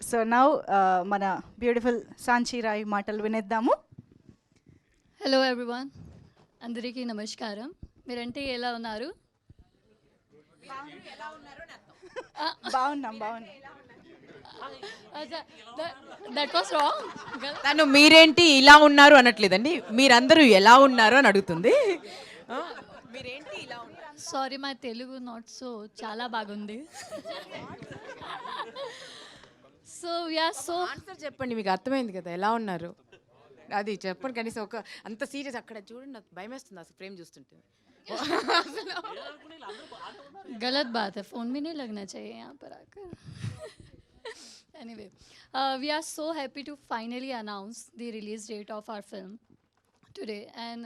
So now మన beautiful Sanchi Roy మాటలు వినేద్దాము. Hello everyone, అందరికీ నమస్కారం. మీరంటే ఎలా ఉన్నారు? బాగున్నాం. That was wrong. తను మీరేంటి ఇలా ఉన్నారు అనట్లేదండి, మీరందరూ ఎలా ఉన్నారు అని అడుగుతుంది. మీరేంటి ఇలా ఉన్నారు? Sorry, my Telugu not so చాలా బాగుంది. సో వీఆర్ సో ఆన్సర్ చెప్పండి, మీకు అర్థమైంది కదా ఎలా ఉన్నారు అది చెప్పండి కనీసం. ఒక అంత సీరియస్ అక్కడ చూడండి, నాకు భయం వేస్తుంది అసలు ఫ్రేమ్ చూస్తుంటే. गलत बात है, फ़ोन भी नहीं लगना चाहिए यहाँ पर आकर. Anyway, we are so happy to finally announce the release date of our film today, and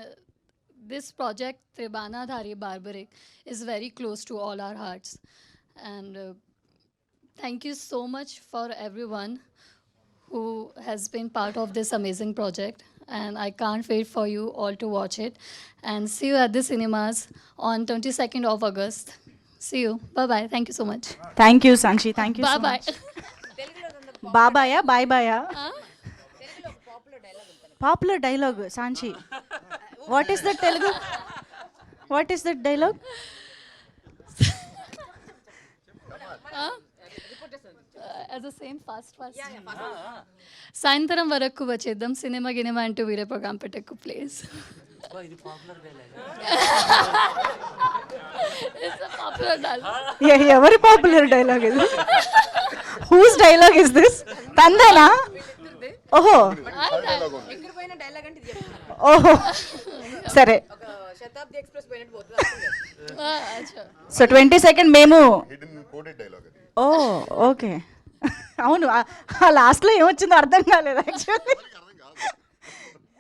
this project Tribana Dhari Barbaric is very close to all our hearts, and thank you so much for everyone who has been part of this amazing project, and I can't wait for you all to watch it and see you at the cinemas on 22nd of August. See you. Bye bye. Thank you so much. Thank you Sanchi, thank you. Bye bye. బాబాయా bye popular dialogue Sanchi. What is that Telugu? What is that dialogue? As the same fast. సాయంత్రం వరకు వచ్చేద్దాం, cinema గినిమా అంటూ వేరే programme పెట్టకు please. ఎవరి popular dialogue ఇది? Whose dialogue is this? తందేనా? ఓహో ఓహో సరే. సో 22nd మేము. Oh okay. అవును, ఆ లాస్ట్లో ఏమొచ్చిందో అర్థం కాలేదు యాక్చువల్లీ.